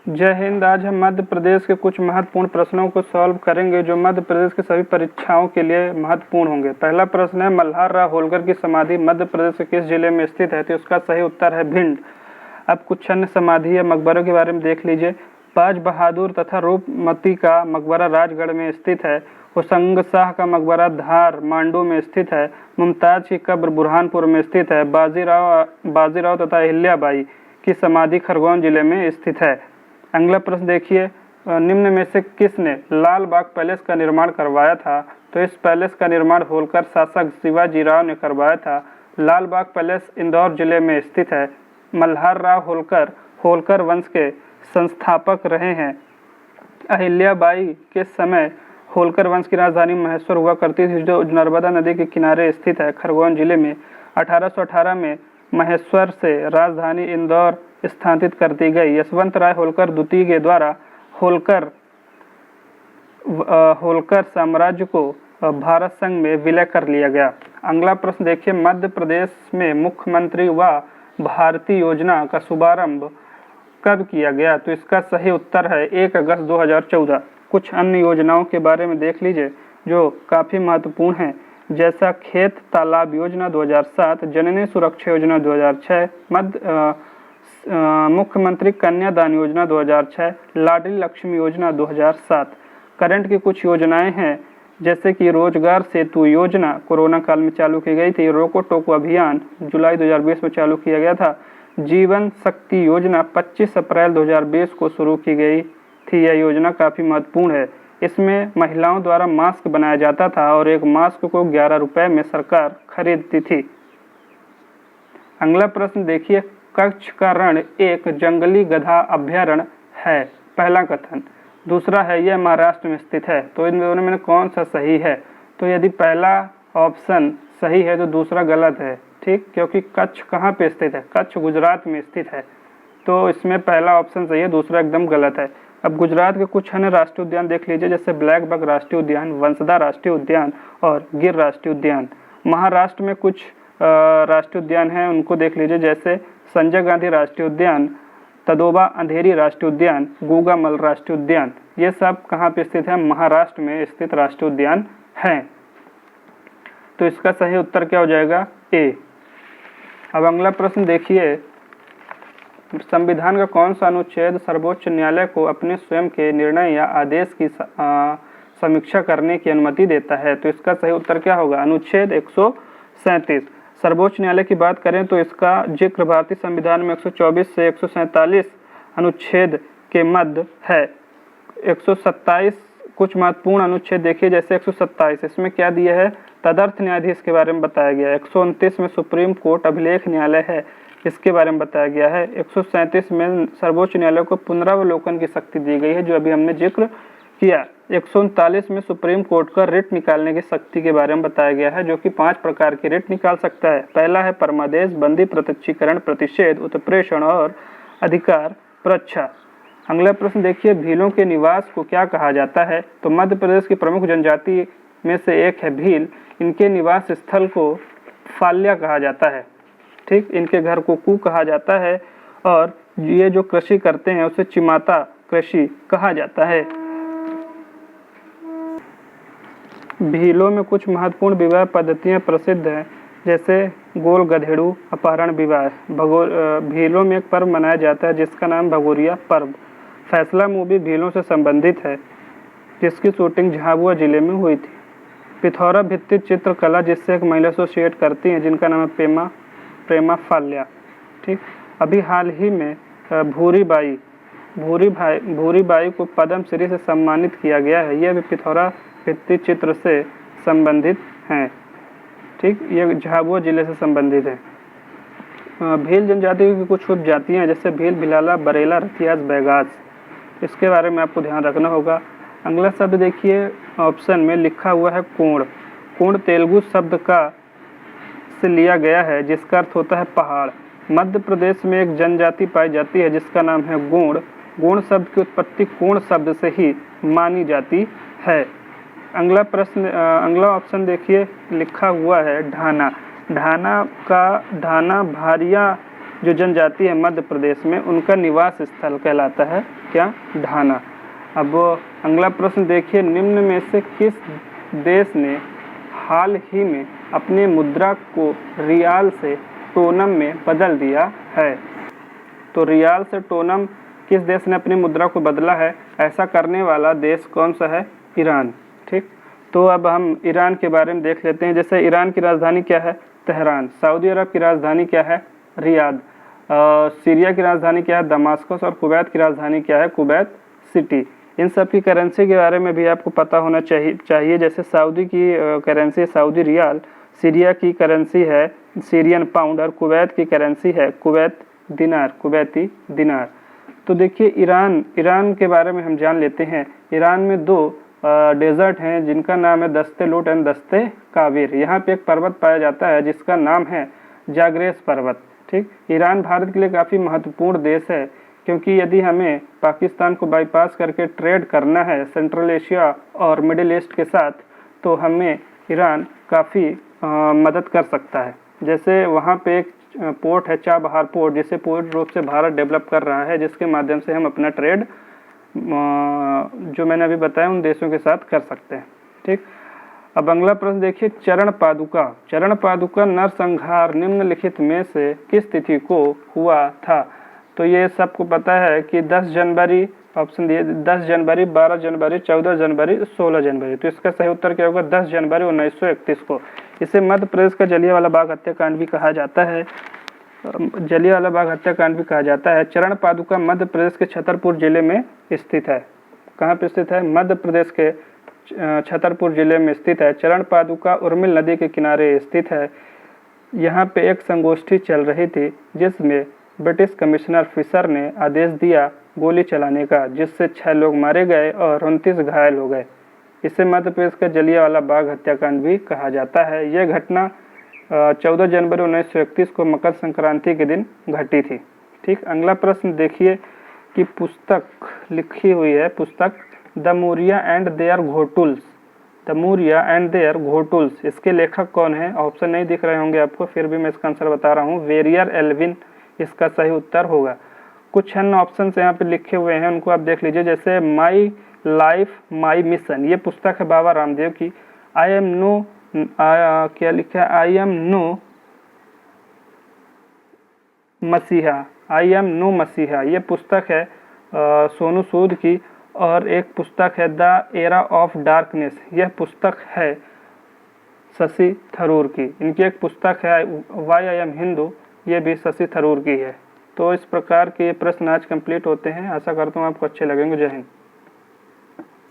जय हिंद। आज हम मध्य प्रदेश के कुछ महत्वपूर्ण प्रश्नों को सॉल्व करेंगे जो मध्य प्रदेश की सभी परीक्षाओं के लिए महत्वपूर्ण होंगे। पहला प्रश्न है, मल्हार राव होलकर की समाधि मध्य प्रदेश के किस जिले में स्थित है? तो इसका सही उत्तर है भिंड। अब कुछ अन्य समाधि या मकबरों के बारे में देख लीजिए। बाज बहादुर तथा रूपमती का मकबरा राजगढ़ में स्थित है। हुसंग शाह का मकबरा धार मांडू में स्थित है। मुमताज की कब्र बुरहानपुर में स्थित है। बाजीराव तथा अहिल्याबाई की समाधि खरगोन जिले में स्थित है। अगला प्रश्न देखिए, निम्न में से किसने लाल बाग पैलेस का निर्माण करवाया था? तो इस पैलेस का निर्माण होलकर शासक शिवाजी राव ने करवाया था। लाल बाग पैलेस इंदौर जिले में स्थित है। मल्हार राव होलकर वंश के संस्थापक रहे हैं। अहिल्याबाई के समय होलकर वंश की राजधानी महेश्वर हुआ करती थी, जो नर्मदा नदी के किनारे स्थित है, खरगोन जिले में। 1818 में महेश्वर से राजधानी इंदौर स्थानांतरित कर दी गई। यशवंत राय होलकर द्वितीय के द्वारा होलकर साम्राज्य को भारत संघ में विलय कर लिया गया। अगला प्रश्न देखिए, मध्य प्रदेश में मुख्यमंत्री व भारती योजना का शुभारंभ कब किया गया? तो इसका सही उत्तर है 1 अगस्त 2014। कुछ अन्य योजनाओं के बारे में देख लीजिए जो काफ़ी महत्वपूर्ण हैं, जैसा खेत तालाब योजना 2007, जननी सुरक्षा योजना 2006, मुख्यमंत्री कन्यादान योजना 2006, लाडली लक्ष्मी योजना 2007। करंट की कुछ योजनाएं हैं, जैसे कि रोजगार सेतु योजना कोरोना काल में चालू की गई थी। रोको टोको अभियान जुलाई 2020 में चालू किया गया था। जीवन शक्ति योजना 25 अप्रैल 2020 को शुरू की गई थी। यह योजना काफ़ी महत्वपूर्ण है। इसमें महिलाओं द्वारा मास्क बनाया जाता था और एक मास्क को 11 रुपये में सरकार खरीदती थी। अगला प्रश्न देखिए, कच्छ का रण एक जंगली गधा अभ्यारण्य है। पहला कथन। दूसरा है, यह महाराष्ट्र में स्थित है। तो इन दोनों में कौन सा सही है? तो यदि पहला ऑप्शन सही है तो दूसरा गलत है, ठीक, क्योंकि कच्छ कहाँ पे स्थित है? कच्छ गुजरात में स्थित है। तो इसमें पहला ऑप्शन सही है, दूसरा एकदम गलत है। अब गुजरात के कुछ अन्य राष्ट्रीय उद्यान देख लीजिए, जैसे ब्लैक बक राष्ट्रीय उद्यान, वंसदा राष्ट्रीय उद्यान और गिर राष्ट्रीय उद्यान। महाराष्ट्र में कुछ राष्ट्रीय उद्यान हैं, उनको देख लीजिए, जैसे संजय गांधी राष्ट्रीय उद्यान, तदोबा अंधेरी राष्ट्रीय उद्यान, गूगामल राष्ट्रीय उद्यान। ये सब कहाँ पे स्थित है? महाराष्ट्र में स्थित राष्ट्रीय उद्यान हैं। तो इसका सही उत्तर क्या हो जाएगा? ए। अब अगला प्रश्न देखिए, संविधान का कौन सा अनुच्छेद सर्वोच्च न्यायालय को अपने स्वयं के निर्णय या आदेश की समीक्षा करने की अनुमति देता है? तो इसका सही उत्तर क्या होगा? अनुच्छेद 137। सर्वोच्च न्यायालय की बात करें तो इसका जिक्र भारतीय संविधान में 124 से 147 अनुच्छेद के मध्य है। 127 कुछ महत्वपूर्ण अनुच्छेद देखिए, जैसे 127, इसमें क्या दिया है? तदर्थ न्यायाधीश के बारे में बताया गया है। 129 में सुप्रीम कोर्ट अभिलेख न्यायालय है, इसके बारे में बताया गया है। 137 में सर्वोच्च न्यायालय को पुनरावलोकन की शक्ति दी गई है, जो अभी हमने जिक्र किया। 139 में सुप्रीम कोर्ट का रिट निकालने की शक्ति के बारे में बताया गया है, जो कि 5 प्रकार के रिट निकाल सकता है। पहला है परमादेश, बंदी, प्रत्यक्षीकरण, प्रतिषेध, उत्प्रेषण और अधिकार प्रच्छा। अगला प्रश्न देखिए, भीलों के निवास को क्या कहा जाता है? तो मध्य प्रदेश की प्रमुख जनजाति में से एक है भील। इनके निवास स्थल को फाल्या कहा जाता है, ठीक, इनके घर को कू कहा जाता है और ये जो कृषि करते हैं उसे चिमाता कृषि कहा जाता है। भीलों में कुछ महत्वपूर्ण विवाह पद्धतियां प्रसिद्ध हैं, जैसे गोल गधेड़ू अपहरण विवाह। भीलों में एक पर्व मनाया जाता है जिसका नाम भगोरिया पर्व। फैसला मूवी भीलों से संबंधित है, जिसकी शूटिंग झाबुआ जिले में हुई थी। पिथौरा भित्ति चित्रकला, जिससे एक महिला एसोसिएट करती हैं, जिनका नाम है प्रेमा फाल्या, ठीक। अभी हाल ही में भूरी बाई को पद्मश्री से सम्मानित किया गया है। यह भी पिथौरा भित्ति चित्र से संबंधित हैं, ठीक, ये झाबुआ जिले से संबंधित है। भील जनजाति की कुछ उपजातियाँ हैं, जैसे भील, भिलाला, बरेला, रतियास, बैगास, इसके बारे में आपको ध्यान रखना होगा। अगला शब्द देखिए, ऑप्शन में लिखा हुआ है कोण। कोण तेलुगु शब्द का से लिया गया है, जिसका अर्थ होता है पहाड़। मध्य प्रदेश में एक जनजाति पाई जाती है जिसका नाम है गोंड। गोंड शब्द की उत्पत्ति कोण शब्द से ही मानी जाती है। अगला ऑप्शन देखिए, लिखा हुआ है ढाना। ढाना भारिया जो जनजाति है मध्य प्रदेश में, उनका निवास स्थल कहलाता है क्या? ढाना। अब अगला प्रश्न देखिए, निम्न में से किस देश ने हाल ही में अपने मुद्रा को रियाल से टोनम में बदल दिया है? तो रियाल से टोनम किस देश ने अपनी मुद्रा को बदला है? ऐसा करने वाला देश कौन सा है? ईरान। ठीक, तो अब हम ईरान के बारे में देख लेते हैं। जैसे ईरान की राजधानी क्या है? तेहरान। सऊदी अरब की राजधानी क्या है? रियाद। सीरिया की राजधानी क्या है? दमास्कस। और कुवैत की राजधानी क्या है? Kuwait city. इन सब की करेंसी के बारे में भी आपको पता होना चाहिए। जैसे सऊदी की करेंसी सऊदी रियाल, सीरिया की करेंसी है सीरियन पाउंड, और कुवैत की करेंसी है कुवैत दिनार, कुवैती दिनार। तो देखिए ईरान के बारे में हम जान लेते हैं। ईरान में दो डेजर्ट हैं जिनका नाम है दस्ते लूट एंड दस्ते काबिर। यहाँ पे एक पर्वत पाया जाता है जिसका नाम है जाग्रेस पर्वत। ठीक, ईरान भारत के लिए काफ़ी महत्वपूर्ण देश है, क्योंकि यदि हमें पाकिस्तान को बाईपास करके ट्रेड करना है सेंट्रल एशिया और मिडिल ईस्ट के साथ, तो हमें ईरान काफ़ी मदद कर सकता है। जैसे वहाँ पे एक पोर्ट है चाबहार पोर्ट, जिसे पूर्ण रूप से भारत डेवलप कर रहा है, जिसके माध्यम से हम अपना ट्रेड जो मैंने अभी बताया उन देशों के साथ कर सकते हैं। ठीक, अब अगला प्रश्न देखिए, चरण पादुका नरसंहार निम्नलिखित में से किस तिथि को हुआ था? तो ये सबको पता है कि 10 जनवरी, ऑप्शन दिए 10 जनवरी, 12 जनवरी, 14 जनवरी, 16 जनवरी। तो इसका सही उत्तर क्या होगा? 10 जनवरी 1931 को। इसे मध्य प्रदेश का जलियांवाला बाग हत्याकांड भी कहा जाता है। जलियांवाला बाग हत्याकांड भी कहा जाता है। चरण पादुका मध्य प्रदेश के छतरपुर जिले में स्थित है। कहाँ पे स्थित है? मध्य प्रदेश के छतरपुर जिले में स्थित है। चरण पादुका उर्मिल नदी के किनारे स्थित है। यहाँ पे एक संगोष्ठी चल रही थी जिसमें ब्रिटिश कमिश्नर फिशर ने आदेश दिया गोली चलाने का, जिससे 6 लोग मारे गए और 29 घायल हो गए। इसे मध्य प्रदेश का जलियांवाला बाग हत्याकांड भी कहा जाता है। यह घटना 14 जनवरी 1931 को मकर संक्रांति के दिन घटी थी। ठीक, अगला प्रश्न देखिए कि पुस्तक लिखी हुई है, पुस्तक the Muria and there ghotuls, इसके लेखक कौन है? ऑप्शन नहीं दिख रहे होंगे आपको, फिर भी मैं इसका आंसर बता रहा हूँ, वेरियर एल्विन इसका सही उत्तर होगा। कुछ अन्य ऑप्शन यहाँ पे लिखे हुए हैं, उनको आप देख लीजिए। जैसे माई लाइफ माई मिशन, ये पुस्तक है बाबा रामदेव की। क्या लिखा है? आई एम नो मसीहा, ये पुस्तक है सोनू सूद की। और एक पुस्तक है द एरा ऑफ डार्कनेस, यह पुस्तक है शशि थरूर की। इनकी एक पुस्तक है वाई आई एम हिंदू, ये भी शशि थरूर की है। तो इस प्रकार के प्रश्न आज कंप्लीट होते हैं। आशा करता हूँ आपको अच्छे लगेंगे। जय हिंद।